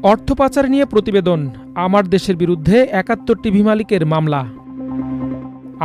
অর্থ পাচার নিয়ে প্রতিবেদন। আমার দেশের বিরুদ্ধে ৭১ টিভি মালিকের মামলা।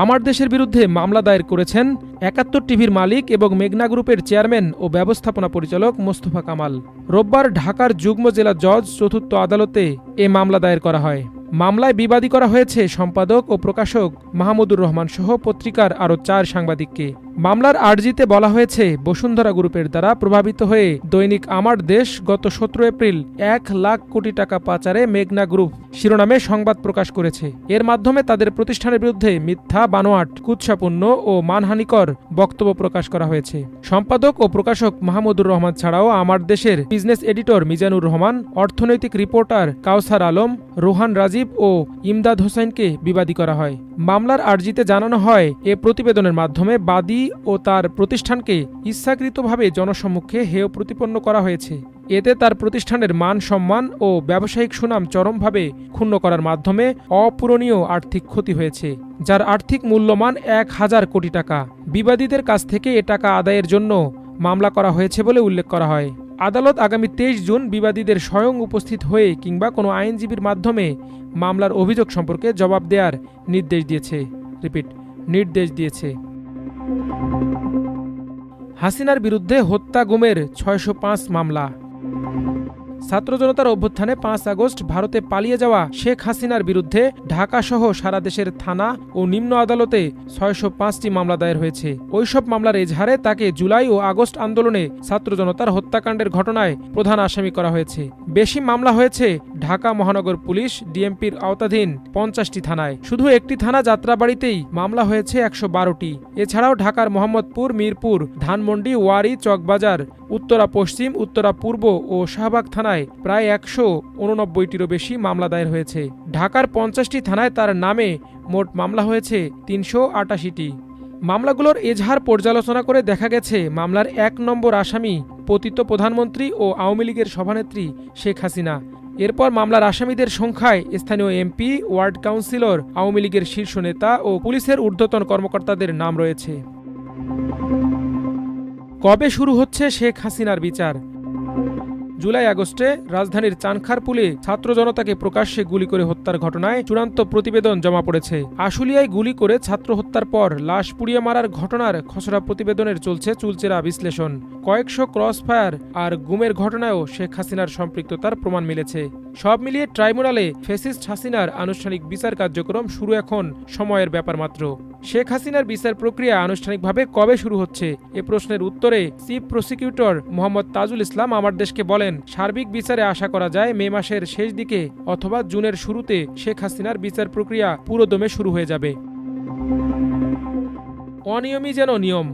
আমার দেশের বিরুদ্ধে মামলা দায়ের করেছেন ৭১ টিভির মালিক এবং মেঘনা গ্রুপের চেয়ারম্যান ও ব্যবস্থাপনা পরিচালক মোস্তফা কামাল। রোববার ঢাকার যুগ্ম জেলা জজ চতুর্থ আদালতে এ মামলা দায়ের করা হয়। মামলায় বিবাদী করা হয়েছে সম্পাদক ও প্রকাশক মাহমুদুর রহমান সহ পত্রিকার আরও ৪ সাংবাদিককে। মামলার আর্জিতে বলা হয়েছে, বসুন্ধরা গ্রুপের দ্বারা প্রভাবিত হয়ে দৈনিক আমার দেশ গত ১৭ এপ্রিল ১,০০,০০০ কোটি টাকা পাচারে মেঘনা গ্রুপ শিরোনামে সংবাদ প্রকাশ করেছে। এর মাধ্যমে তাদের প্রতিষ্ঠানের বিরুদ্ধে মিথ্যা, বানোয়াট, কুৎসাপূর্ণ ও মানহানিকর বক্তব্য প্রকাশ করা হয়েছে। সম্পাদক ও প্রকাশক মাহমুদুর রহমান ছাড়াও আমার দেশের বিজনেস এডিটর মিজানুর রহমান, অর্থনৈতিক রিপোর্টার কাউসার আলম, রোহান রাজীব ও ইমদাদ হোসেনকে বিবাদী করা হয়। মামলার আর্জিতে জানানো হয়, এ প্রতিবেদনের মাধ্যমে বাদী ও তার প্রতিষ্ঠানকে ইচ্ছাকৃতভাবে জনসম্মুখে হেয় প্রতিপন্ন করা হয়েছে। এতে তার প্রতিষ্ঠানের মান সম্মান ও ব্যবসায়িক সুনাম চরমভাবে ক্ষুণ্ণ করার মাধ্যমে অপূরণীয় আর্থিক ক্ষতি হয়েছে, যার আর্থিক মূল্যমান ১,০০০ কোটি টাকা। বিবাদীদের কাছ থেকে এ টাকা আদায়ের জন্য মামলা করা হয়েছে বলে উল্লেখ করা হয়। আদালত আগামী ২৩ জুন বিবাদীদের স্বয়ং উপস্থিত হয়ে কিংবা কোনো আইনজীবীর মাধ্যমে মামলার অভিযোগ সম্পর্কে জবাব দেওয়ার নির্দেশ দিয়েছে। হাসিনার বিরুদ্ধে হত্যা, গুমের ৬০৫ মামলা। ছাত্র জনতার অভ্যুত্থানে ৫ আগস্ট ভারতে পালিয়ে যাওয়া শেখ হাসিনার বিরুদ্ধে ঢাকাসহ সারা দেশের থানা ও নিম্ন আদালতে ৬০৫টি মামলা দায়ের হয়েছে। ওইসব মামলার এজাহারে তাকে জুলাই ও আগস্ট আন্দোলনে ছাত্র জনতার হত্যাকাণ্ডের ঘটনায় প্রধান আসামি করা হয়েছে। বেশি মামলা হয়েছে ঢাকা মহানগর পুলিশ ডিএমপির আওতাধীন ৫০টি থানায়। শুধু একটি থানা যাত্রাবাড়িতেই মামলা হয়েছে ১১২টি। এছাড়াও ঢাকার মোহাম্মদপুর, মিরপুর, ধানমন্ডি, ওয়ারী, চকবাজার, উত্তরা পশ্চিম, উত্তরা পূর্ব ও শাহবাগ থানায় প্রায় ১৮৯টিরও বেশি মামলা দায়ের হয়েছে। ঢাকার ৫০টি থানায় তার নামে মোট মামলা হয়েছে ৩৮৮টি। মামলাগুলোর এজাহার পর্যালোচনা করে দেখা গেছে, মামলার ১ নম্বর আসামি পতিত প্রধানমন্ত্রী ও আওয়ামী লীগের সভানেত্রী শেখ হাসিনা। এরপর মামলার আসামিদের সংখ্যায় স্থানীয় এমপি, ওয়ার্ড কাউন্সিলর, আওয়ামী লীগের শীর্ষ নেতা ও পুলিশের ঊর্ধ্বতন কর্মকর্তাদের নাম রয়েছে। কবে শুরু হচ্ছে শেখ হাসিনার বিচার? জুলাই আগস্টে রাজধানীর চানখারপুলে ছাত্র জনতাকে প্রকাশ্যে গুলি করে হত্যার ঘটনায় চূড়ান্ত প্রতিবেদন জমা পড়েছে। আশুলিয়ায় গুলি করে ছাত্র হত্যার পর লাশ পুড়িয়ে মারার ঘটনার খসড়া প্রতিবেদনের চলছে চুলচেরা বিশ্লেষণ। কয়েকশো ক্রসফায়ার আর গুমের ঘটনায়ও শেখ হাসিনার সম্পৃক্ততার প্রমাণ মিলেছে। সব মিলিয়ে ট্রাইব্যুনালে ফ্যাসিস্ট হাসিনার আনুষ্ঠানিক বিচার কার্যক্রম শুরু এখন সময়ের ব্যাপার মাত্র। শেখ হাসিনার বিচার প্রক্রিয়া আনুষ্ঠানিকভাবে কবে শুরু হচ্ছে, এ প্রশ্নের উত্তরে চিফ প্রসিকিউটর মোহাম্মদ তাজুল ইসলাম আমার দেশকে বলেন, সার্বিক বিচারে আশা করা যায় মে মাসের শেষ দিকে অথবা জুনের শুরুতে শেখ হাসিনার বিচার প্রক্রিয়া পুরোদমে শুরু হয়ে যাবে। অনিয়মই যেন নিয়ম।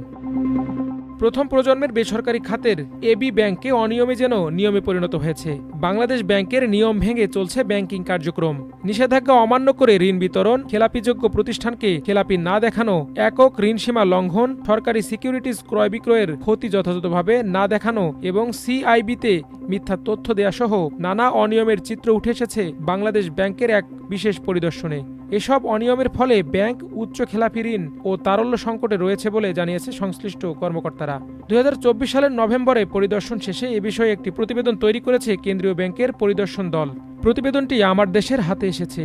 প্রথম প্রজন্মের বেসরকারি খাতের এবি ব্যাংকে অনিয়মে যেন নিয়মে পরিণত হয়েছে। বাংলাদেশ ব্যাংকের নিয়ম ভেঙে চলছে ব্যাংকিং কার্যক্রম। নিষেধাজ্ঞা অমান্য করে ঋণ বিতরণ, খেলাপিযোগ্য প্রতিষ্ঠানকে খেলাপি না দেখানো, একক ঋণসীমা লঙ্ঘন, সরকারি সিকিউরিটিজ ক্রয় বিক্রয়ের ক্ষতি যথাযথভাবে না দেখানো এবং সিআইবিতে মিথ্যা তথ্য দেয়া সহ নানা অনিয়মের চিত্র উঠে এসেছে বাংলাদেশ ব্যাংকের এক বিশেষ পরিদর্শনে। এসব অনিয়মের ফলে ব্যাংক উচ্চ খেলাপি ঋণ ও তারল্য সংকটে রয়েছে বলে জানিয়েছে সংশ্লিষ্ট কর্মকর্তারা। ২০২৪ সালের নভেম্বরে পরিদর্শন শেষে এ বিষয়ে একটি প্রতিবেদন তৈরি করেছে কেন্দ্রীয় ব্যাংকের পরিদর্শন দল। প্রতিবেদনটি আমার দেশের হাতে এসেছে।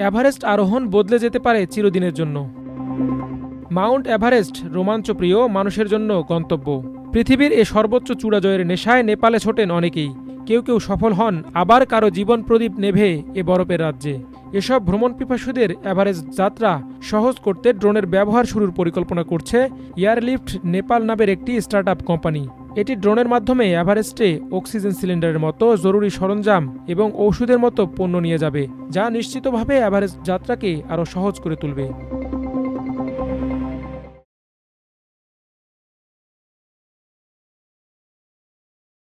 এভারেস্ট আরোহণ বদলে যেতে পারে চিরদিনের জন্য। মাউন্ট এভারেস্ট রোমাঞ্চপ্রিয় মানুষের জন্য গন্তব্য। পৃথিবীর এ সর্বোচ্চ চূড়া জয়ের নেশায় নেপালে ছোটেন অনেকেই। কেউ কেউ সফল হন, আবার কারো জীবন প্রদীপ নেভে এ বরফের রাজ্যে। এসব ভ্রমণ পিপাসুদের এভারেস্ট যাত্রা সহজ করতে ড্রোনের ব্যবহার শুরুর পরিকল্পনা করছে এয়ারলিফট নেপাল নামের একটি স্টার্টআপ কোম্পানি। এটি ড্রোনের মাধ্যমে এভারেস্টে অক্সিজেন সিলিন্ডারের মতো জরুরি সরঞ্জাম এবং ওষুধের মতো পণ্য নিয়ে যাবে, যা নিশ্চিতভাবে এভারেস্ট যাত্রাকে আরও সহজ করে তুলবে।